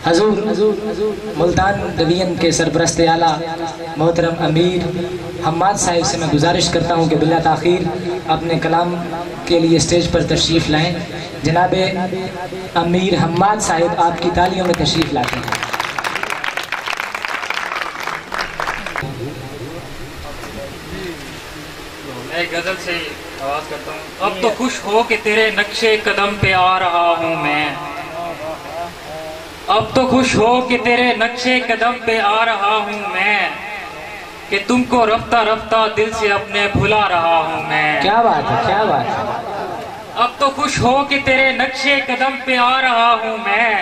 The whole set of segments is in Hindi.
हजूर मुल्तान डिवीजन के सरपरस्त आला मोहतरम अमीर हम्माद साहिब से मैं गुजारिश करता हूँ कि बिला ताख़ीर अपने कलाम के लिए स्टेज पर तशरीफ़ लाएँ। जनाब अमीर हम्माद साहिब आपकी तालियों में तशरीफ़ लाते हैं। मैं गजल से आवाज़ करता हूँ। अब तो खुश हो कि तेरे नक्शे कदम पे आ रहा हूँ मैं। अब तो खुश हो कि तेरे नक्शे कदम पे आ रहा हूँ मैं, कि तुमको रफ्ता रफ्ता दिल से अपने भुला रहा हूँ मैं। क्या बात है, क्या बात है। अब तो खुश हो कि तेरे नक्शे कदम पे आ रहा हूँ मैं,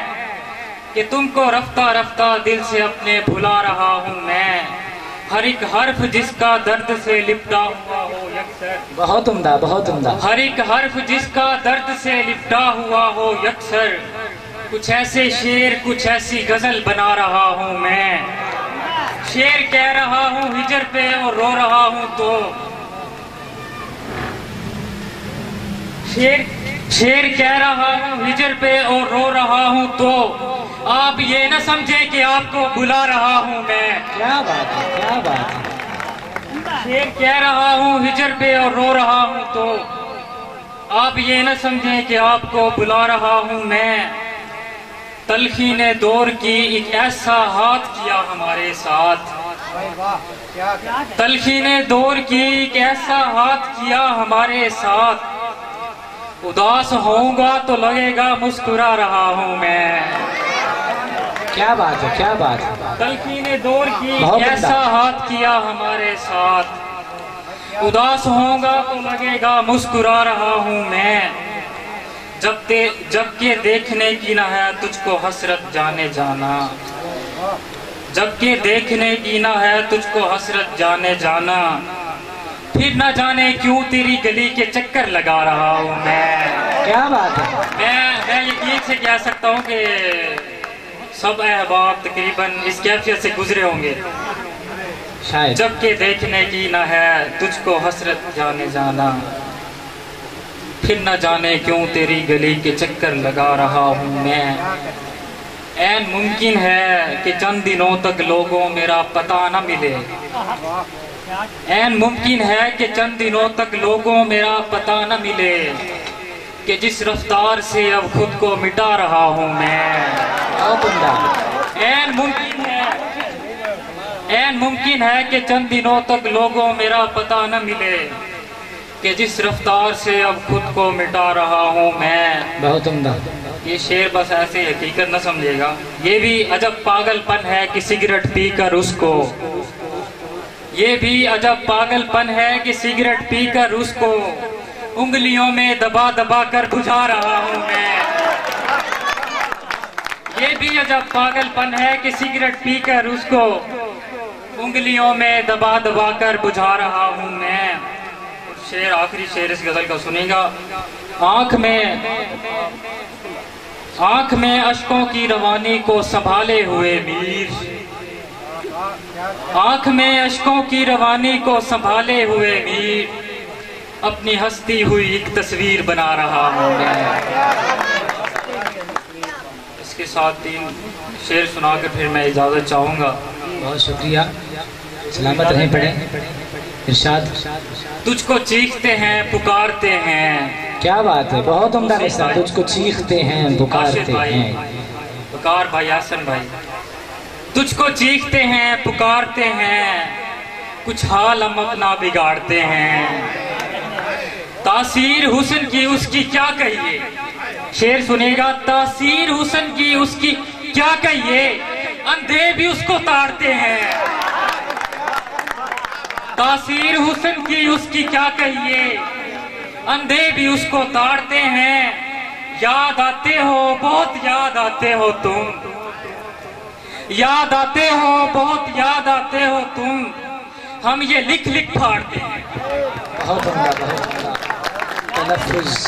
कि तुमको रफ्ता रफ्ता दिल से अपने भुला रहा हूँ मैं। हर एक हर्फ जिसका दर्द से लिपटा हुआ हो यकसर। बहुत उम्दा, बहुत उम्दा। हर एक हर्फ जिसका दर्द से लिपटा हुआ हो यकसर, कुछ ऐसे शेर कुछ ऐसी गजल बना रहा हूँ मैं। शेर कह रहा हूँ हिजर पे और रो रहा हूँ तो शेर कह रहा हूँ हिजर पे और रो रहा हूँ तो आप ये न समझे कि आपको बुला रहा हूँ मैं। क्या बात है, क्या बात है। शेर कह रहा हूँ हिजर पे और रो रहा हूँ तो आप ये न समझे कि आपको बुला रहा हूँ मैं। तलखी ने दौर की एक ऐसा हाथ किया हमारे साथ। तलखी ने दौर की एक ऐसा हाथ किया हमारे साथ। उदास होऊंगा तो लगेगा मुस्कुरा रहा हूँ मैं। क्या बात है, क्या बात है। तलखी ने दौर की एक ऐसा हाथ किया हमारे साथ। उदास होऊंगा तो लगेगा मुस्कुरा रहा हूँ मैं। जब के देखने की ना है तुझको हसरत जाने जाना। जब के देखने की ना है तुझको हसरत जाने जाना। फिर ना जाने क्यों तेरी गली के चक्कर लगा रहा हूँ मैं। क्या बात है। मैं यकीन से कह सकता हूँ कि सब अहबाब तकरीबन इस कैफियत से गुजरे होंगे शायद। जब के देखने की ना है तुझको हसरत जाने जाना। फिर न जाने क्यों तेरी गली के चक्कर लगा रहा हूँ मैं। ऐन मुमकिन है कि चंद दिनों तक लोगों मेरा पता न मिले। ऐन मुमकिन है कि चंद दिनों तक लोगों मेरा पता न मिले, कि जिस रफ्तार से अब खुद को मिटा रहा हूँ मैं। ऐन मुमकिन है कि चंद दिनों तक लोगों मेरा पता न मिले, कि जिस रफ्तार से अब खुद को मिटा रहा हूँ मैं। बहुत उम्दा। ये शेर बस ऐसे हकीकत न समझेगा। ये भी अजब पागलपन है कि सिगरेट पीकर उसको। ये भी अजब पागलपन है कि सिगरेट पीकर उसको उंगलियों में दबा दबा कर बुझा रहा हूँ मैं। ये भी अजब पागलपन है कि सिगरेट पीकर उसको उंगलियों में दबा दबा कर बुझा रहा हूँ मैं। शेर, आखिरी शेर इस गजल का सुनेगा। आंख में अश्कों की रवानी को संभाले हुए मीर। आंख में अश्कों की रवानी को संभाले हुए मीर, अपनी हंसती हुई एक तस्वीर बना रहा हूँ मैं। इसके साथ 3 शेर सुनाकर फिर मैं इजाजत चाहूंगा। बहुत शुक्रिया। सलामत रहें। पढ़े इरशाद। तुझको चीखते हैं पुकारते हैं। क्या बात है, बहुत उम्दा मिसाल। तुझको चीखते हैं पुकारते हैं। पुकार भाई आसन भाई। तुझको चीखते हैं पुकारते हैं, कुछ हाल हम अपना बिगाड़ते हैं। तासीर हुस्न की उसकी क्या कहिए। शेर सुनेगा। तासीर हुस्न की उसकी क्या कहिए, अंधे भी उसको ताड़ते हैं। तासीर हुस्न की उसकी क्या कहिए, अंधे भी उसको ताड़ते हैं। याद आते हो बहुत याद आते हो तुम। याद आते हो बहुत याद आते हो तुम। हम ये लिख लिख फाड़ते हैं। बहुत उम्दा, बहुत उम्दा। तलफ्फुज़